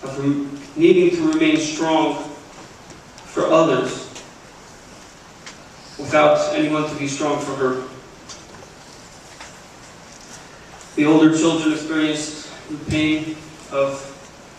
of needing to remain strong for others without anyone to be strong for her. The older children experienced the pain of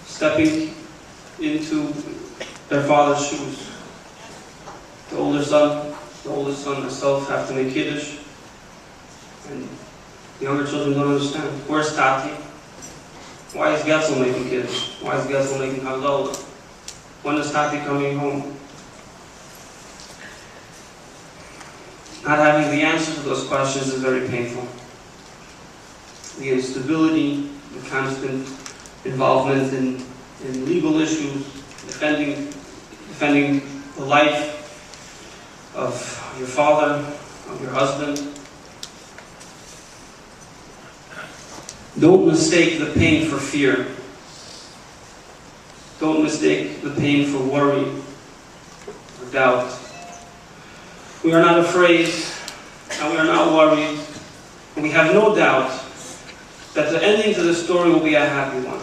stepping into their father's shoes. The oldest son myself, have to make Kiddush. And the younger children don't understand. Where's Tati? Why is Getzel making Kiddush? Why is Getzel making Havdalah? When is Tati coming home? Not having the answer to those questions is very painful. The instability, the constant involvement in legal issues, defending the life of your father, of your husband. Don't mistake the pain for fear. Don't mistake the pain for worry or doubt. We are not afraid and we are not worried. And we have no doubt that the ending to the story will be a happy one.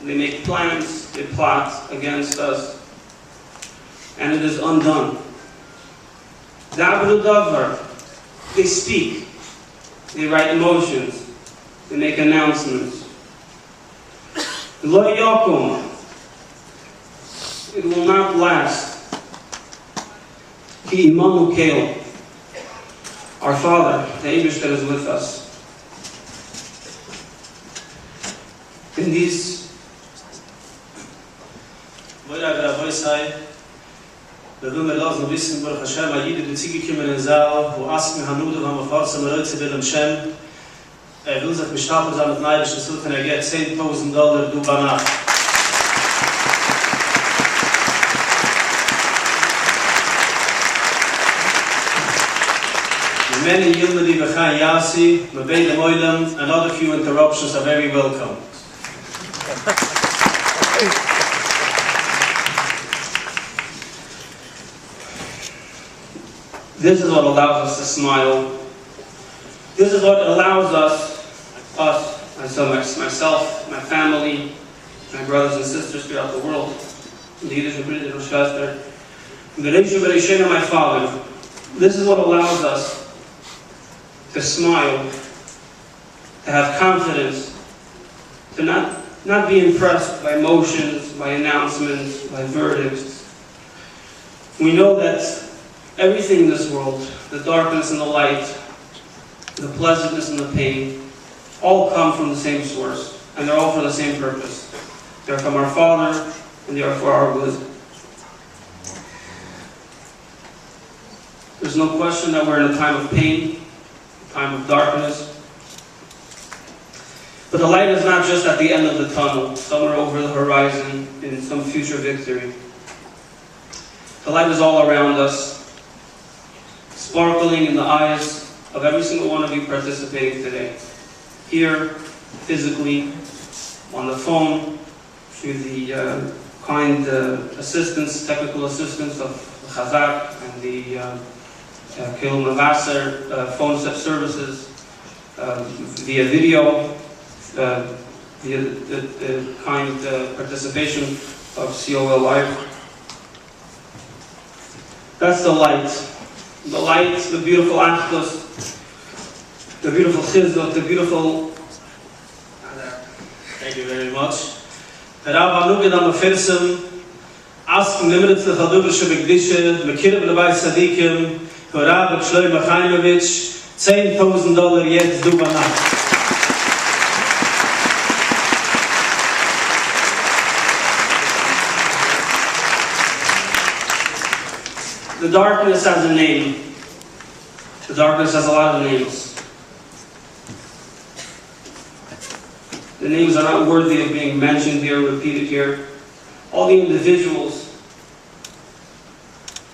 They make plans, they plot against us, and it is undone. They speak, they write motions, they make announcements. It will not last. Our Father, the English that is with us. In these we will mir lassen wissen, Baruch Hashem, Yated die Zige kommen in den Saal, wo Asken Hanude, wo wir forzen, wir Leute will im Shem. Will sich mit Stapel sein mit neibischen Sultan, geht $10,000 du Banach. Many Yilmadi B'chan Yasi, Mabei the Moilam, and other few interruptions are very welcome. This is what allows us to smile. This is what allows myself, my family, my brothers and sisters throughout the world, the Yiddish and British Schwester, my father. This is what allows us to smile, to have confidence, to not be impressed by motions, by announcements, by verdicts. We know that everything in this world, the darkness and the light, the pleasantness and the pain, all come from the same source, and they're all for the same purpose. They're from our Father, and they are for our good. There's no question that we're in a time of pain, a time of darkness. But the light is not just at the end of the tunnel, somewhere over the horizon, in some future victory. The light is all around us, sparkling in the eyes of every single one of you participating today. Here, physically, on the phone, through the kind assistance, technical assistance of Chazak and the Tehillim Mavasser phone services, via video, the kind participation of COL Live. That's the light. The light, the beautiful achdus, the beautiful chizuk, the beautiful... Thank you very much. Rabbi Nuged am Firsem, Asken Limited to Chadubische Begdische, Mekirib Lebai Sadikim, Rabbi Shlomo Chaimovich, $10,000 jetzt du Banach. The darkness has a name. The darkness has a lot of names. The names are not worthy of being mentioned here, repeated here. All the individuals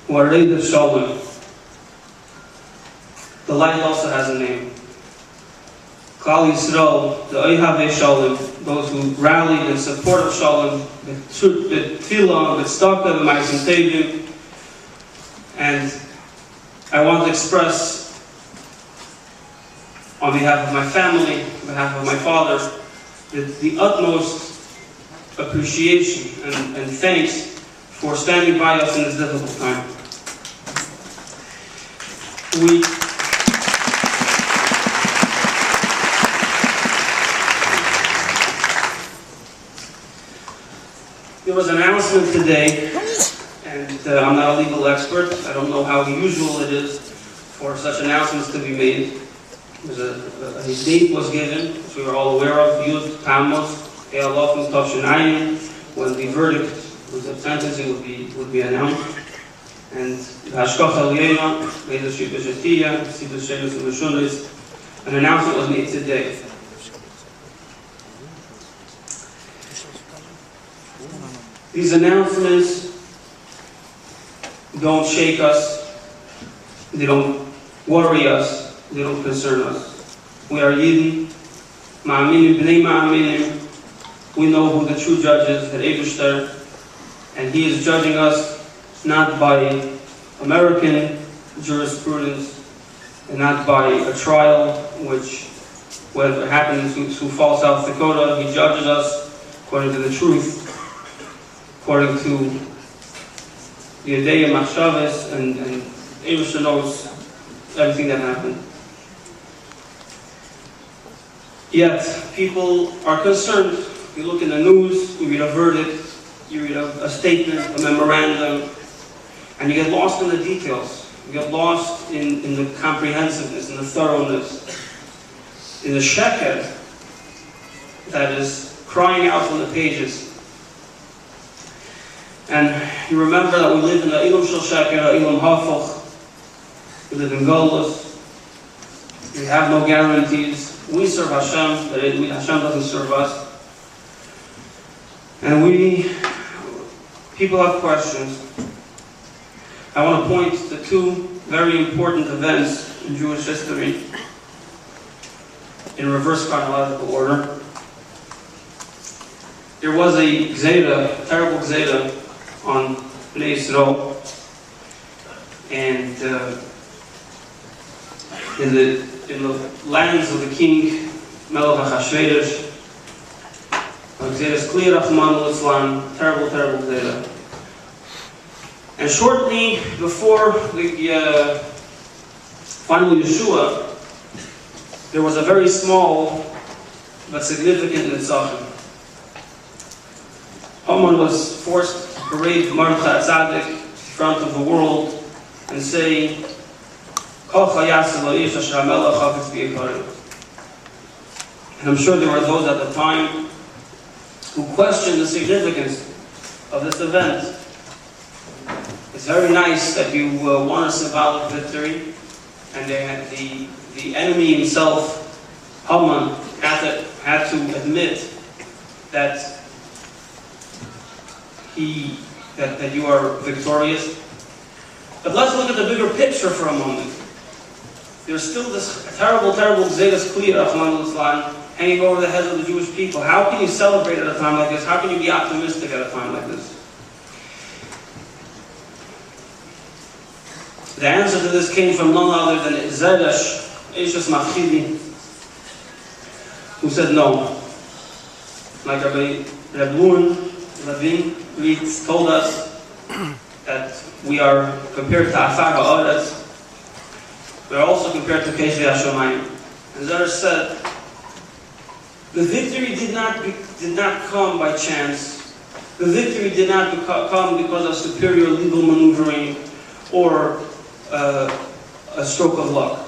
who are Reid of Shalom. The light also has a name. Klal Yisrael, the Oihave Shalom, those who rallied in support of Shalom, the Tefillah, the Tzedakah, the Ma'asim Tevim. And I want to express, on behalf of my family, on behalf of my father, the utmost appreciation and thanks for standing by us in this difficult time. There was an announcement today, and I'm not a legal expert. I don't know how usual it is for such announcements to be made. A date was given, which we were all aware of, Yud Tammuz, Eilofim Toshinayim, when the verdict, the sentencing would be announced. And Hashkocha Liela, Leadership Eshetia, Sidus Shemus and Meshunis, an announcement was made today. These announcements don't shake us, they don't worry us, they don't concern us. We are Yidden, Ma'aminim, B'nei Ma'aminim. We know who the true judge is, the Eibishter, and he is judging us not by American jurisprudence and not by a trial, which, whatever happened to Sioux Falls, South Dakota, he judges us according to the truth, according to the Yedei Machshavas, and Eibishter knows everything that happened. Yet, people are concerned. You look in the news, you read a verdict, you read a statement, a memorandum, and you get lost in the details. You get lost in the comprehensiveness, in the thoroughness, in the sheker that is crying out from the pages. And you remember that we live in the Ilum Shel Sheker, Ilum Hafoch. We live in Golus. We have no guarantees. We serve Hashem, but Hashem doesn't serve us. And people have questions. I want to point to two very important events in Jewish history in reverse chronological order. There was a Gzeda, terrible Gzeda, on Bnei Yisrael, and in the lands of the king Melech HaChashverosh, Gzeda's clear, Rahman al-Islam, terrible Gzeda. And shortly before the final Yeshua, there was a very small but significant nitzachon. Haman was forced to parade Mordechai Tzaddik in front of the world and say, and I'm sure there were those at the time who questioned the significance of this event. It's very nice that you won a symbolic victory, and the enemy himself, Haman, had to admit that you are victorious. But let's look at the bigger picture for a moment. There's still this terrible Gzedas Kliya, Rahman al-Islam, hanging over the heads of the Jewish people. How can you celebrate at a time like this? How can you be optimistic at a time like this? The answer to this came from none other than Zedesh, Eishes Machidi, who said no. Like Rabbi Levin Reitz told us that we are compared to Afar HaOretz, we are also compared to Keshe HaShomayim. And Zedesh said, the victory did not come by chance. The victory did not come because of superior legal maneuvering or a stroke of luck.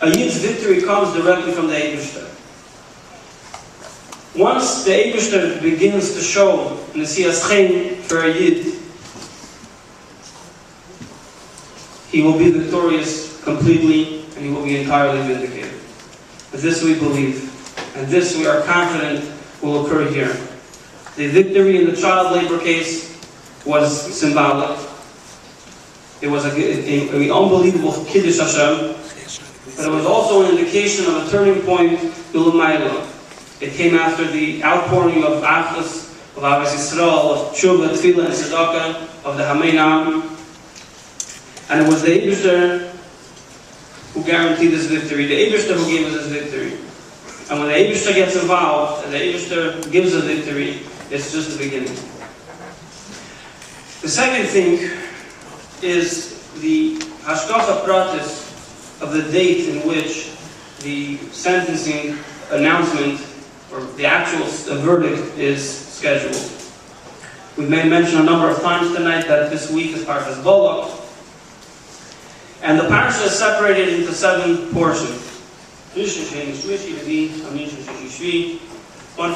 A Yid's victory comes directly from the Eibishter. Once the Eibishter begins to show Nesiyas Chen for a Yid, he will be victorious completely and he will be entirely vindicated. This we believe, and this we are confident will occur here. The victory in the child labor case was symbolic. It was an unbelievable Kiddush Hashem. but it was also an indication of a turning point Milumayla. It came after the outpouring of Achas, of Avos Yisrael, of Tshuva, Tefillah, and Tzedakah, of the Hamein. And it was the Eibishter who guaranteed this victory, the Eibishter who gave us this victory. And when the Eibishter gets involved, and the Eibishter gives a victory, it's just the beginning. The second thing is the Hashgacha Pratis of the date in which the sentencing announcement, or the actual verdict, is scheduled. We've made mention a number of times tonight that this week is Parshas Balak. And the parsha is separated into 7 portions. One for